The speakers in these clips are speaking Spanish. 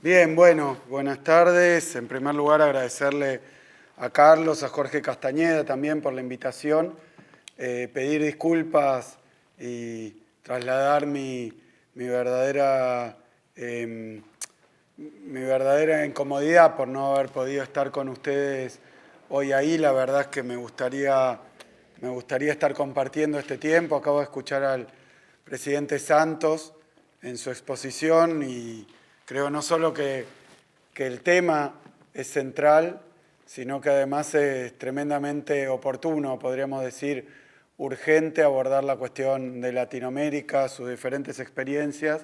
Bien, bueno, buenas tardes. En primer lugar, agradecerle a Carlos, a Jorge Castañeda también por la invitación, pedir disculpas y trasladar mi verdadera incomodidad por no haber podido estar con ustedes hoy ahí. La verdad es que me gustaría estar compartiendo este tiempo. Acabo de escuchar al presidente Santos en su exposición y creo no solo que el tema es central, sino que además es tremendamente oportuno, podríamos decir, urgente abordar la cuestión de Latinoamérica, sus diferentes experiencias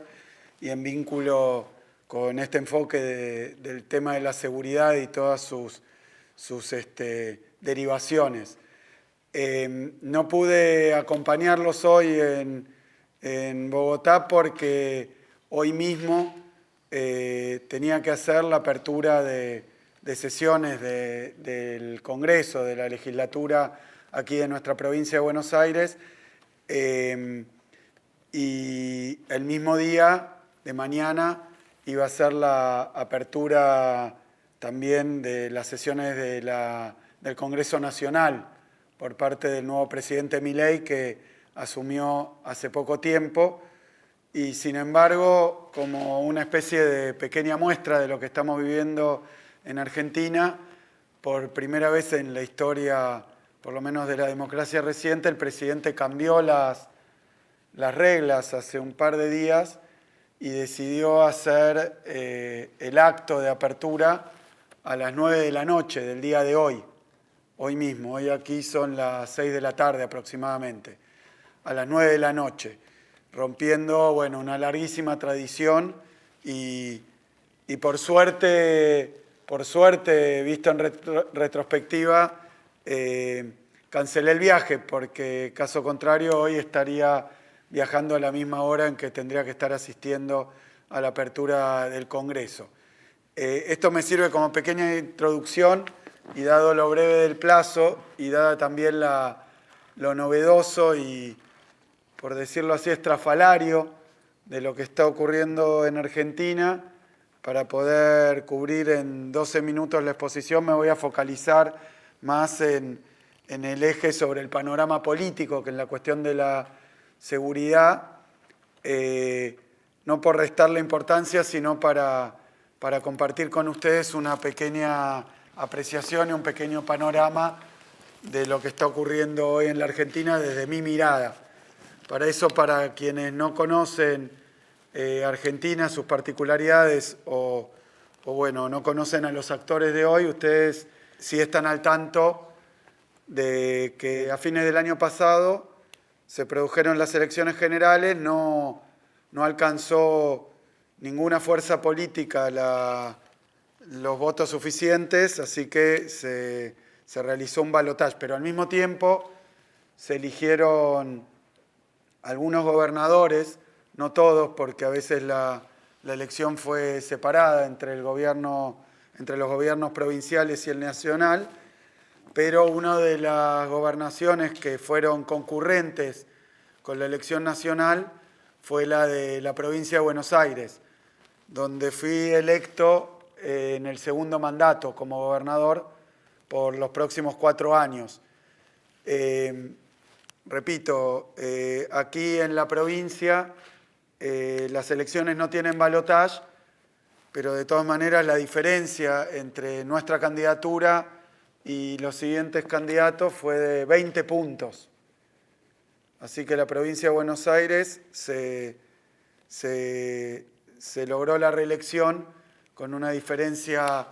y en vínculo con este enfoque del tema de la seguridad y todas sus derivaciones. No pude acompañarlos hoy en Bogotá porque hoy mismo tenía que hacer la apertura de sesiones del Congreso, de la legislatura aquí de nuestra provincia de Buenos Aires, y el mismo día de mañana iba a ser la apertura también de las sesiones del Congreso Nacional por parte del nuevo presidente Milei, que asumió hace poco tiempo, y sin embargo, como una especie de pequeña muestra de lo que estamos viviendo en Argentina, por primera vez en la historia, por lo menos de la democracia reciente, el presidente cambió las reglas hace un par de días y decidió hacer el acto de apertura a las 9 de la noche del día de hoy mismo. Hoy aquí son las 6 de la tarde aproximadamente, a las 9 de la noche, rompiendo, una larguísima tradición y por suerte, visto en retrospectiva, cancelé el viaje porque, caso contrario, hoy estaría viajando a la misma hora en que tendría que estar asistiendo a la apertura del Congreso. Esto me sirve como pequeña introducción y dado lo breve del plazo y dada también lo novedoso y, por decirlo así, estrafalario de lo que está ocurriendo en Argentina, para poder cubrir en 12 minutos la exposición me voy a focalizar más en el eje sobre el panorama político que en la cuestión de la seguridad, no por restarle importancia, sino para compartir con ustedes una pequeña apreciación y un pequeño panorama de lo que está ocurriendo hoy en la Argentina desde mi mirada. Para eso, para quienes no conocen Argentina, sus particularidades o no conocen a los actores de hoy, ustedes sí están al tanto de que a fines del año pasado se produjeron las elecciones generales, no alcanzó ninguna fuerza política los votos suficientes, así que se realizó un balotaje, pero al mismo tiempo se eligieron algunos gobernadores, no todos, porque a veces la elección fue separada entre los gobiernos provinciales y el nacional, pero una de las gobernaciones que fueron concurrentes con la elección nacional fue la de la provincia de Buenos Aires, donde fui electo en el segundo mandato como gobernador por los próximos 4 años. Repito, aquí en la provincia las elecciones no tienen balotaje, pero de todas maneras la diferencia entre nuestra candidatura y los siguientes candidatos fue de 20 puntos. Así que la provincia de Buenos Aires se logró la reelección con una diferencia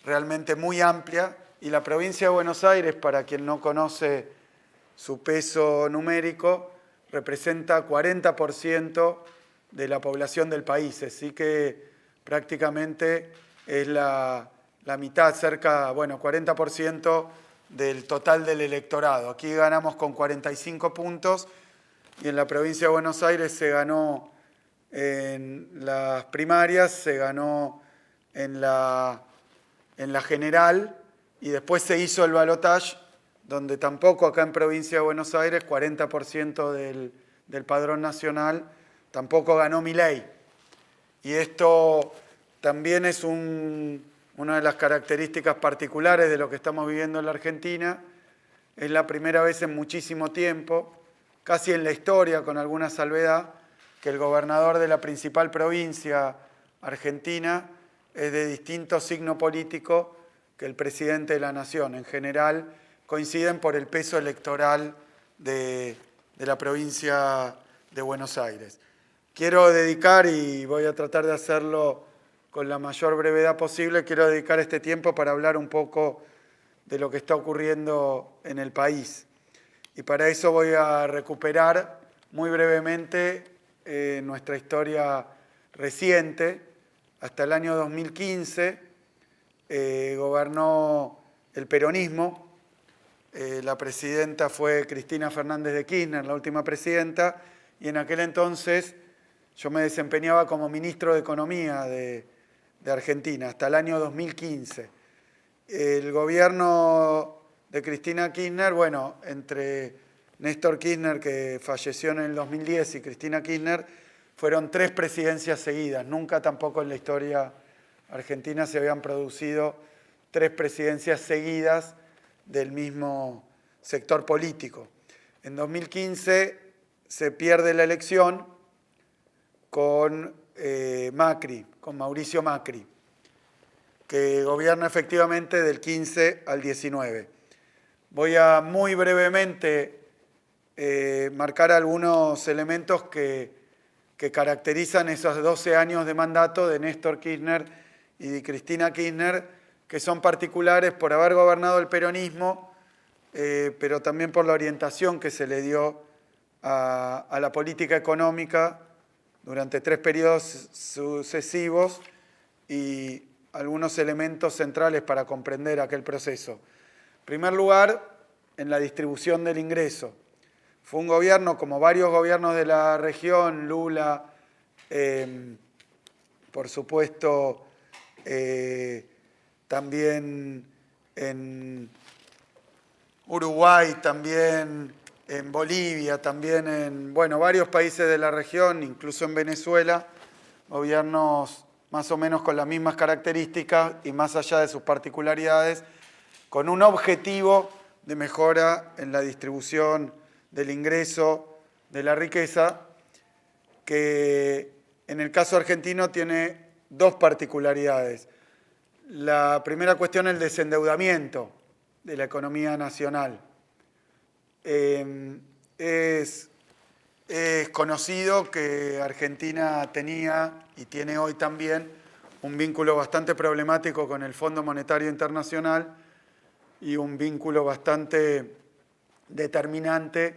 realmente muy amplia, y la provincia de Buenos Aires, para quien no conoce su peso numérico, representa 40% de la población del país, así que prácticamente es la mitad, 40% del total del electorado. Aquí ganamos con 45 puntos y en la provincia de Buenos Aires se ganó en las primarias, se ganó en la general y después se hizo el balotaje, donde tampoco acá en provincia de Buenos Aires, 40% del padrón nacional, tampoco ganó Milei. Y esto también es una de las características particulares de lo que estamos viviendo en la Argentina. Es la primera vez en muchísimo tiempo, casi en la historia, con alguna salvedad, que el gobernador de la principal provincia argentina es de distinto signo político que el presidente de la Nación. En general, coinciden por el peso electoral de la provincia de Buenos Aires. Quiero dedicar, y voy a tratar de hacerlo con la mayor brevedad posible, quiero dedicar este tiempo para hablar un poco de lo que está ocurriendo en el país. Y para eso voy a recuperar muy brevemente nuestra historia reciente. Hasta el año 2015 gobernó el peronismo. La presidenta fue Cristina Fernández de Kirchner, la última presidenta, y en aquel entonces yo me desempeñaba como ministro de Economía de Argentina, hasta el año 2015. El gobierno de Cristina Kirchner, bueno, entre Néstor Kirchner, que falleció en el 2010, y Cristina Kirchner, fueron 3 presidencias seguidas. Nunca tampoco en la historia argentina se habían producido 3 presidencias seguidas del mismo sector político. En 2015 se pierde la elección con Macri, con Mauricio Macri, que gobierna efectivamente del 15 al 19. Voy a muy brevemente marcar algunos elementos que caracterizan esos 12 años de mandato de Néstor Kirchner y de Cristina Kirchner, que son particulares por haber gobernado el peronismo, pero también por la orientación que se le dio a la política económica durante 3 periodos sucesivos y algunos elementos centrales para comprender aquel proceso. En primer lugar, en la distribución del ingreso. Fue un gobierno, como varios gobiernos de la región, Lula, por supuesto, también en Uruguay, también en Bolivia, también en varios países de la región, incluso en Venezuela, gobiernos más o menos con las mismas características y más allá de sus particularidades, con un objetivo de mejora en la distribución del ingreso, de la riqueza, que en el caso argentino tiene 2 particularidades. La primera cuestión es el desendeudamiento de la economía nacional. Es conocido que Argentina tenía y tiene hoy también un vínculo bastante problemático con el Fondo Monetario Internacional y un vínculo bastante determinante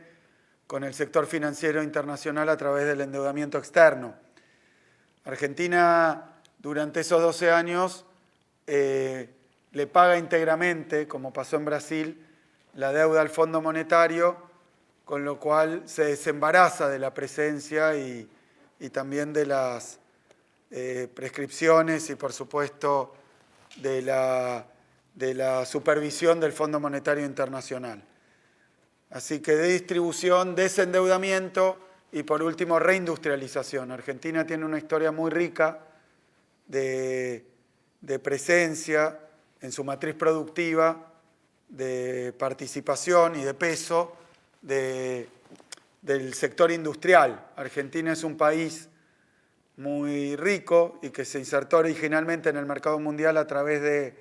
con el sector financiero internacional a través del endeudamiento externo. Argentina, durante esos 12 años, le paga íntegramente, como pasó en Brasil, la deuda al Fondo Monetario, con lo cual se desembaraza de la presencia y también de las prescripciones y, por supuesto, de la supervisión del Fondo Monetario Internacional. Así que de distribución, desendeudamiento y, por último, reindustrialización. Argentina tiene una historia muy rica de presencia en su matriz productiva, de participación y de peso del sector industrial. Argentina es un país muy rico y que se insertó originalmente en el mercado mundial a través de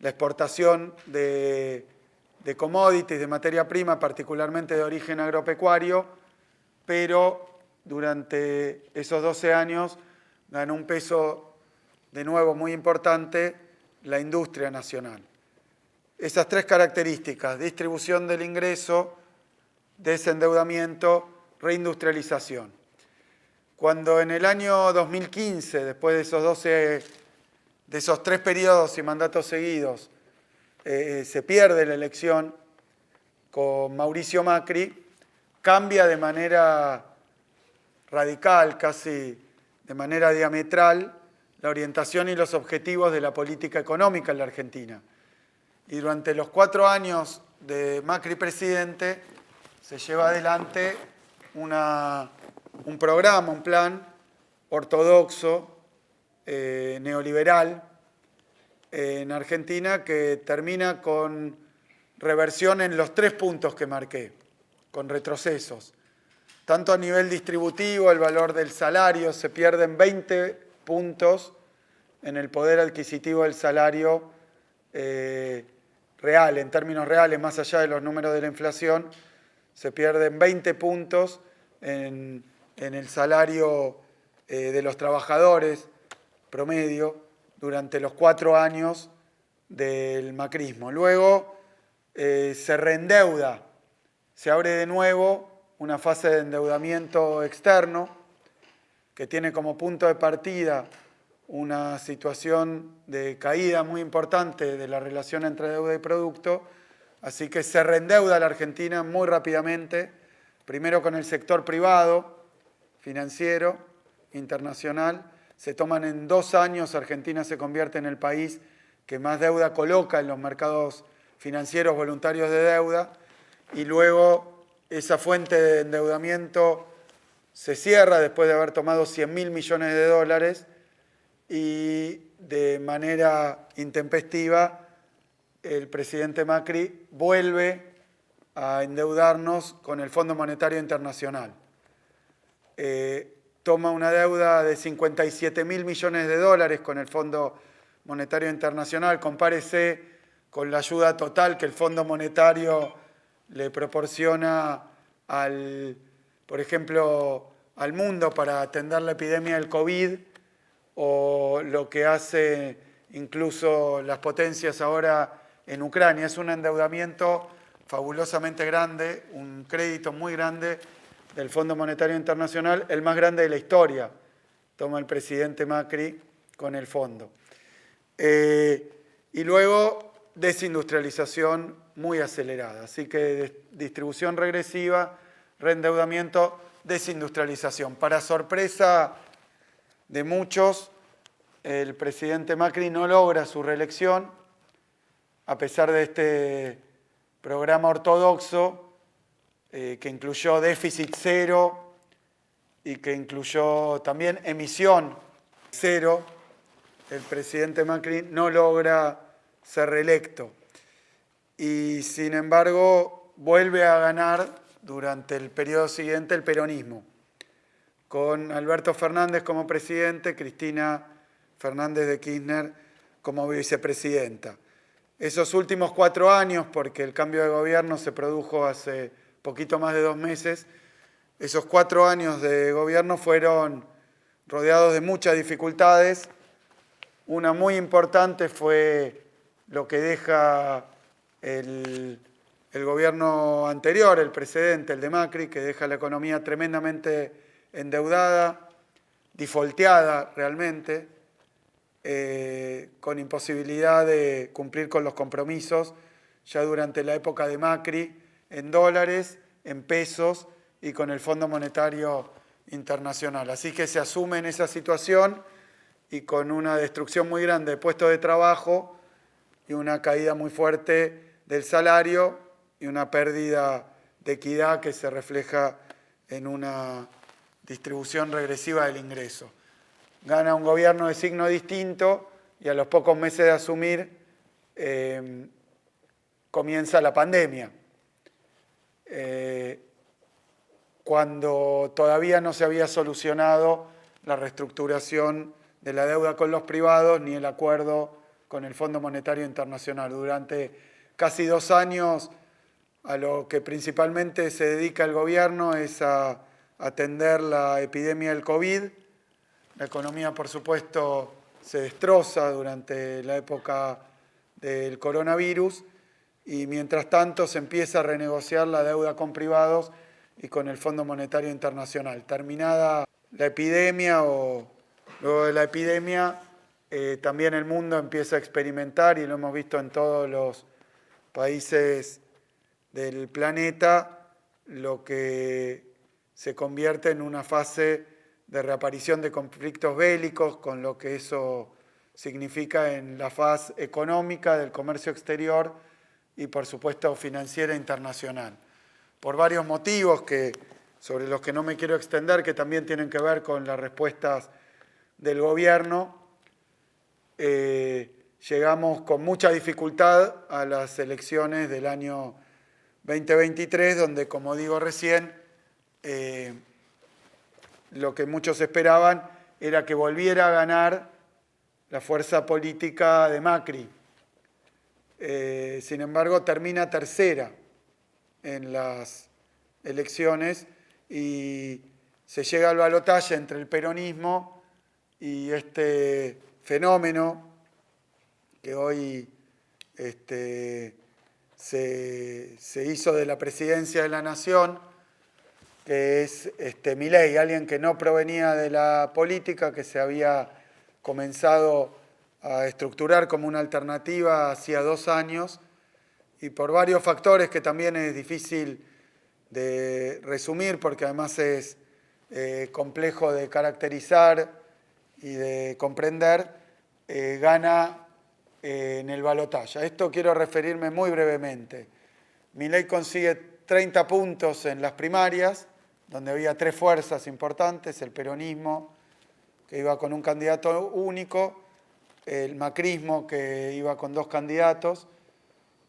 la exportación de commodities, de materia prima, particularmente de origen agropecuario, pero durante esos 12 años ganó un peso de nuevo muy importante la industria nacional. Esas 3 características: distribución del ingreso, desendeudamiento, reindustrialización. Cuando en el año 2015, después de esos 3 periodos y mandatos seguidos, se pierde la elección con Mauricio Macri, cambia de manera radical, casi de manera diametral, la orientación y los objetivos de la política económica en la Argentina. Y durante los 4 años de Macri presidente se lleva adelante un programa, un plan ortodoxo neoliberal en Argentina que termina con reversión en los 3 puntos que marqué, con retrocesos. Tanto a nivel distributivo, el valor del salario, se pierden 20 puntos en el poder adquisitivo del salario real, en términos reales, más allá de los números de la inflación, se pierden 20 puntos en el salario de los trabajadores promedio durante los 4 años del macrismo. Luego se reendeuda, se abre de nuevo una fase de endeudamiento externo que tiene como punto de partida una situación de caída muy importante de la relación entre deuda y producto, así que se reendeuda la Argentina muy rápidamente, primero con el sector privado, financiero, internacional. Se toman en 2 años, Argentina se convierte en el país que más deuda coloca en los mercados financieros voluntarios de deuda, y luego esa fuente de endeudamiento se cierra después de haber tomado 100.000 millones de dólares y de manera intempestiva el presidente Macri vuelve a endeudarnos con el Fondo Monetario Internacional. Toma una deuda de 57.000 millones de dólares con el Fondo Monetario Internacional. Compárese con la ayuda total que el Fondo Monetario le proporciona por ejemplo, al mundo para atender la epidemia del COVID, o lo que hace incluso las potencias ahora en Ucrania. Es un endeudamiento fabulosamente grande, un crédito muy grande del Fondo Monetario Internacional, el más grande de la historia, toma el presidente Macri con el fondo. Y luego desindustrialización muy acelerada, así que distribución regresiva, reendeudamiento, desindustrialización. Para sorpresa de muchos, el presidente Macri no logra su reelección, a pesar de este programa ortodoxo que incluyó déficit cero y que incluyó también emisión cero. El presidente Macri no logra ser reelecto y, sin embargo, vuelve a ganar durante el periodo siguiente el peronismo, con Alberto Fernández como presidente, Cristina Fernández de Kirchner como vicepresidenta. Esos últimos 4 años, porque el cambio de gobierno se produjo hace poquito más de 2 meses, esos 4 años de gobierno fueron rodeados de muchas dificultades. Una muy importante fue lo que deja el gobierno anterior, el precedente, el de Macri, que deja la economía tremendamente endeudada, defaulteada realmente, con imposibilidad de cumplir con los compromisos ya durante la época de Macri, en dólares, en pesos y con el Fondo Monetario Internacional. Así que se asume en esa situación y con una destrucción muy grande de puestos de trabajo y una caída muy fuerte del salario y una pérdida de equidad que se refleja en una distribución regresiva del ingreso. Gana un gobierno de signo distinto y a los pocos meses de asumir comienza la pandemia. Cuando todavía no se había solucionado la reestructuración de la deuda con los privados ni el acuerdo con el Fondo Monetario Internacional. Durante casi 2 años a lo que principalmente se dedica el gobierno es a atender la epidemia del COVID. La economía, por supuesto, se destroza durante la época del coronavirus y mientras tanto se empieza a renegociar la deuda con privados y con el Fondo Monetario Internacional. Terminada la epidemia o luego de la epidemia, también el mundo empieza a experimentar, y lo hemos visto en todos los países del planeta, lo que se convierte en una fase de reaparición de conflictos bélicos, con lo que eso significa en la faz económica del comercio exterior y, por supuesto, financiera internacional. Por varios motivos sobre los que no me quiero extender, que también tienen que ver con las respuestas del gobierno, llegamos con mucha dificultad a las elecciones del año 2023, donde, como digo recién, lo que muchos esperaban era que volviera a ganar la fuerza política de Macri. Sin embargo, termina tercera en las elecciones y se llega al balotaje entre el peronismo y este fenómeno que hoy se hizo de la presidencia de la Nación, que es Milei, alguien que no provenía de la política, que se había comenzado a estructurar como una alternativa hacía 2 años, y por varios factores que también es difícil de resumir, porque además es complejo de caracterizar y de comprender, gana en el balotaje. A esto quiero referirme muy brevemente. Milei consigue 30 puntos en las primarias, donde había 3 fuerzas importantes: el peronismo, que iba con un candidato único, el macrismo, que iba con 2 candidatos.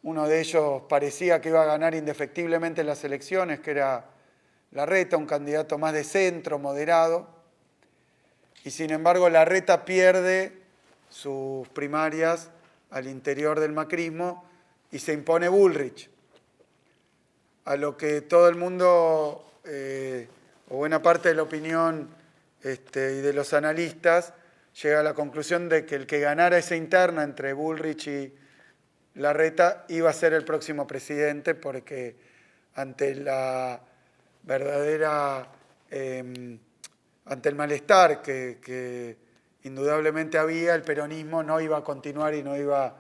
Uno de ellos parecía que iba a ganar indefectiblemente las elecciones, que era Larreta, un candidato más de centro, moderado. Y sin embargo, Larreta pierde sus primarias al interior del macrismo y se impone Bullrich, a lo que todo el mundo, o buena parte de la opinión y de los analistas, llega a la conclusión de que el que ganara esa interna entre Bullrich y Larreta iba a ser el próximo presidente, porque ante la verdadera, ante el malestar que indudablemente había, el peronismo no iba a continuar y no iba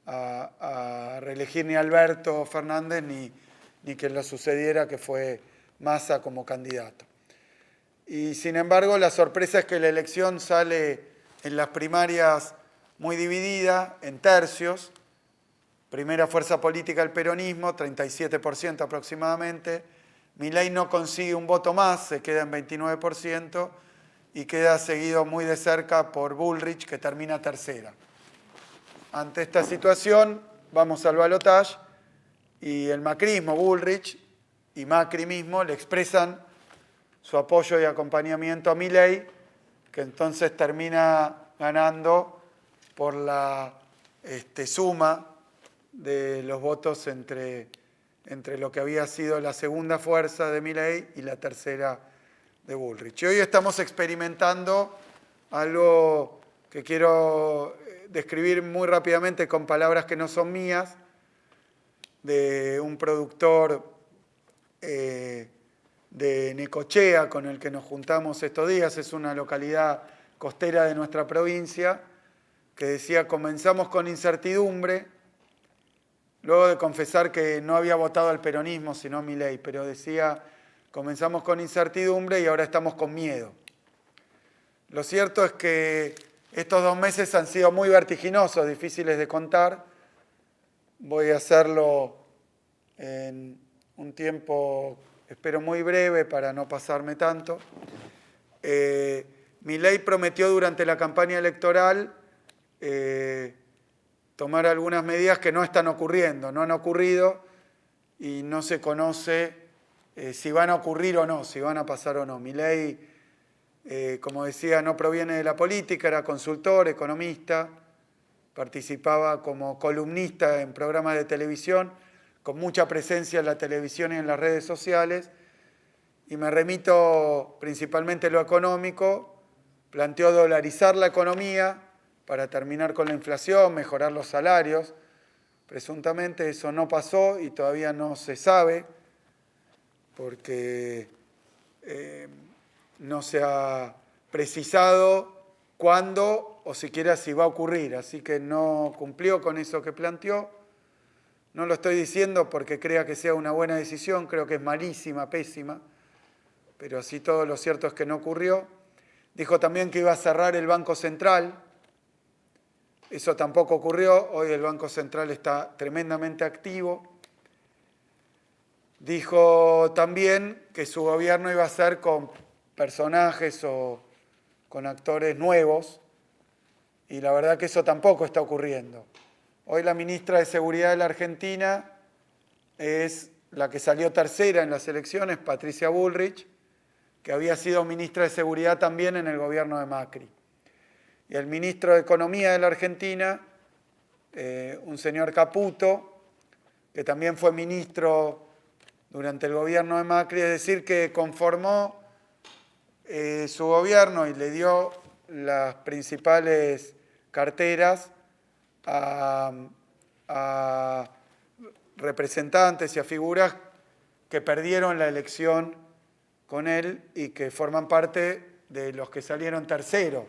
a reelegir ni a Alberto Fernández ni que lo sucediera, que fue Massa como candidato. Y sin embargo, la sorpresa es que la elección sale en las primarias muy dividida, en tercios. Primera fuerza política el peronismo, 37% aproximadamente. Milei no consigue un voto más, se queda en 29% y queda seguido muy de cerca por Bullrich, que termina tercera. Ante esta situación, vamos al balotaje y el macrismo, Bullrich y Macri mismo, le expresan su apoyo y acompañamiento a Milei, que entonces termina ganando por la suma de los votos entre lo que había sido la segunda fuerza de Milei y la tercera de Bullrich. Y hoy estamos experimentando algo que quiero describir muy rápidamente con palabras que no son mías, de un productor de Necochea con el que nos juntamos estos días. Es una localidad costera de nuestra provincia, que decía: comenzamos con incertidumbre, luego de confesar que no había votado al peronismo sino a Milei, pero decía: comenzamos con incertidumbre y ahora estamos con miedo. Lo cierto es que estos 2 meses han sido muy vertiginosos, difíciles de contar. Voy a hacerlo en un tiempo, espero, muy breve para no pasarme tanto. Milei prometió durante la campaña electoral tomar algunas medidas que no están ocurriendo, no han ocurrido y no se conoce si van a ocurrir o no, si van a pasar o no. Milei, como decía, no proviene de la política, era consultor, economista, participaba como columnista en programas de televisión, con mucha presencia en la televisión y en las redes sociales, y me remito principalmente a lo económico. Planteó dolarizar la economía para terminar con la inflación, mejorar los salarios. Presuntamente eso no pasó y todavía no se sabe, porque no se ha precisado cuándo o siquiera si va a ocurrir, así que no cumplió con eso que planteó. No lo estoy diciendo porque crea que sea una buena decisión, creo que es malísima, pésima, pero así todo, lo cierto es que no ocurrió. Dijo también que iba a cerrar el Banco Central. Eso tampoco ocurrió. Hoy el Banco Central está tremendamente activo. Dijo también que su gobierno iba a ser con personajes o con actores nuevos, Y la verdad que eso tampoco está ocurriendo. Hoy la ministra de Seguridad de la Argentina es la que salió tercera en las elecciones, Patricia Bullrich, que había sido ministra de Seguridad también en el gobierno de Macri. Y el ministro de Economía de la Argentina, un señor Caputo, que también fue ministro durante el gobierno de Macri, es decir, que conformó su gobierno y le dio las principales carteras a representantes y a figuras que perdieron la elección con él y que forman parte de los que salieron terceros.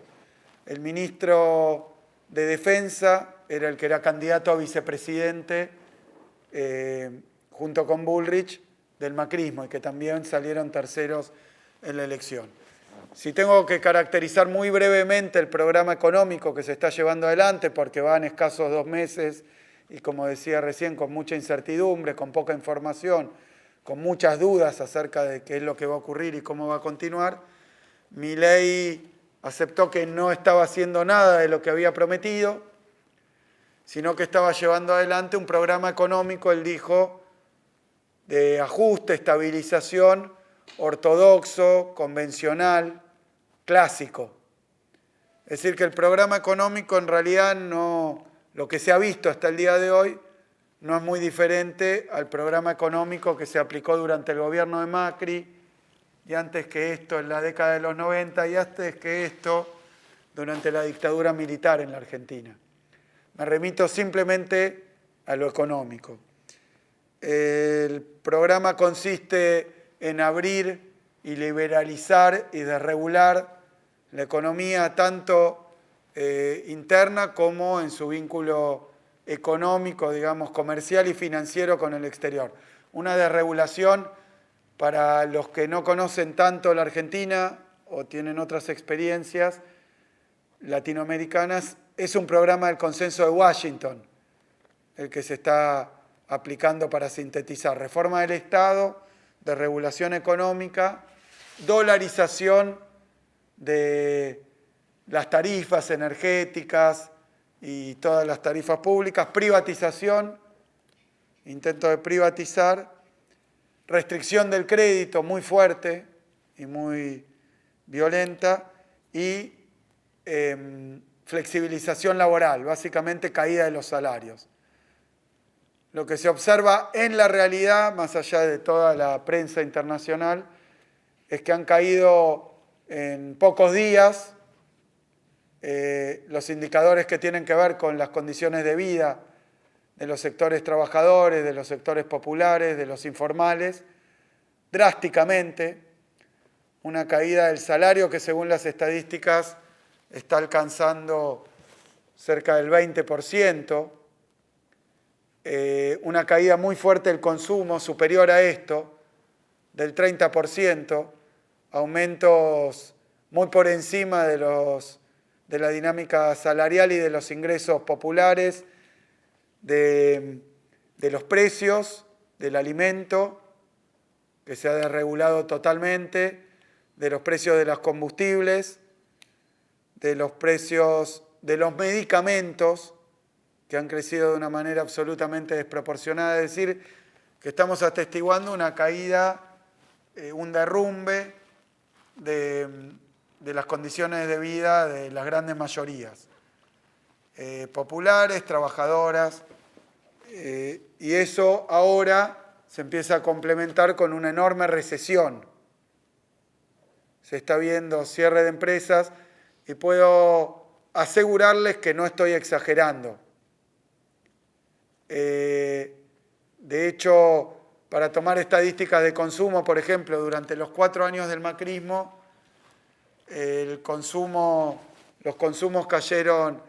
El ministro de Defensa era el que era candidato a vicepresidente junto con Bullrich del macrismo y que también salieron terceros en la elección. Si tengo que caracterizar muy brevemente el programa económico que se está llevando adelante, porque van escasos 2 meses y como decía recién, con mucha incertidumbre, con poca información, con muchas dudas acerca de qué es lo que va a ocurrir y cómo va a continuar, Milei aceptó que no estaba haciendo nada de lo que había prometido, sino que estaba llevando adelante un programa económico, él dijo, de ajuste, estabilización, ortodoxo, convencional, clásico. Es decir, que el programa económico en realidad no, lo que se ha visto hasta el día de hoy, no es muy diferente al programa económico que se aplicó durante el gobierno de Macri y antes que esto en la década de los 90 y antes que esto durante la dictadura militar en la Argentina. Me remito simplemente a lo económico. El programa consiste en abrir y liberalizar y desregular la economía tanto interna como en su vínculo económico, digamos, comercial y financiero con el exterior. Una desregulación, para los que no conocen tanto la Argentina o tienen otras experiencias latinoamericanas, es un programa del Consenso de Washington, el que se está aplicando para sintetizar. Reforma del Estado, desregulación económica, dolarización de las tarifas energéticas y todas las tarifas públicas, privatización, intento de privatizar, restricción del crédito muy fuerte y muy violenta y flexibilización laboral, básicamente caída de los salarios. Lo que se observa en la realidad, más allá de toda la prensa internacional, es que han caído en pocos días los indicadores que tienen que ver con las condiciones de vida de los sectores trabajadores, de los sectores populares, de los informales, drásticamente, una caída del salario que según las estadísticas está alcanzando cerca del 20%, una caída muy fuerte del consumo, superior a esto, del 30%, aumentos muy por encima de la dinámica salarial y de los ingresos populares, de los precios del alimento, que se ha desregulado totalmente, de los precios de los combustibles, de los precios de los medicamentos, que han crecido de una manera absolutamente desproporcionada. Es decir, que estamos atestiguando una caída, un derrumbe de las condiciones de vida de las grandes mayorías, populares, trabajadoras, y eso ahora se empieza a complementar con una enorme recesión. Se está viendo cierre de empresas y puedo asegurarles que no estoy exagerando. De hecho, para tomar estadísticas de consumo, por ejemplo, durante los 4 años del macrismo, los consumos cayeron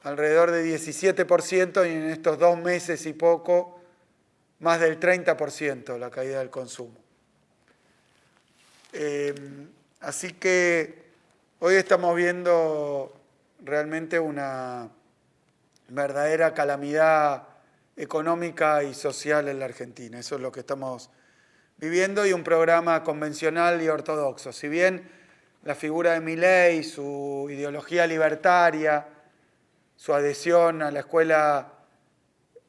alrededor de 17% y en estos 2 meses y poco, más del 30% la caída del consumo. Así que hoy estamos viendo realmente una verdadera calamidad económica y social en la Argentina. Eso es lo que estamos viviendo y un programa convencional y ortodoxo. Si bien la figura de Milei, su ideología libertaria, su adhesión a la escuela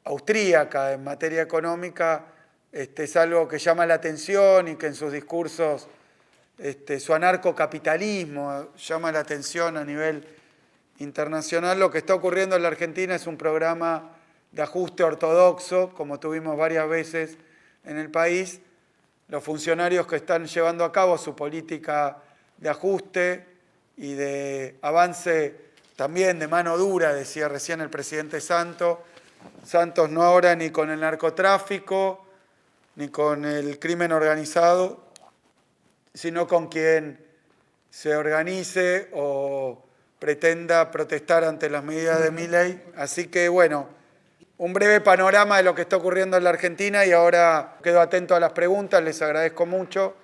austríaca en materia económica es algo que llama la atención y que en sus discursos su anarcocapitalismo llama la atención a nivel internacional. Lo que está ocurriendo en la Argentina es un programa de ajuste ortodoxo, como tuvimos varias veces en el país. Los funcionarios que están llevando a cabo su política de ajuste y de avance también de mano dura, decía recién el presidente Santos, no ahora ni con el narcotráfico, ni con el crimen organizado, sino con quien se organice o pretenda protestar ante las medidas de Milei. Así que, bueno, un breve panorama de lo que está ocurriendo en la Argentina y ahora quedo atento a las preguntas, les agradezco mucho.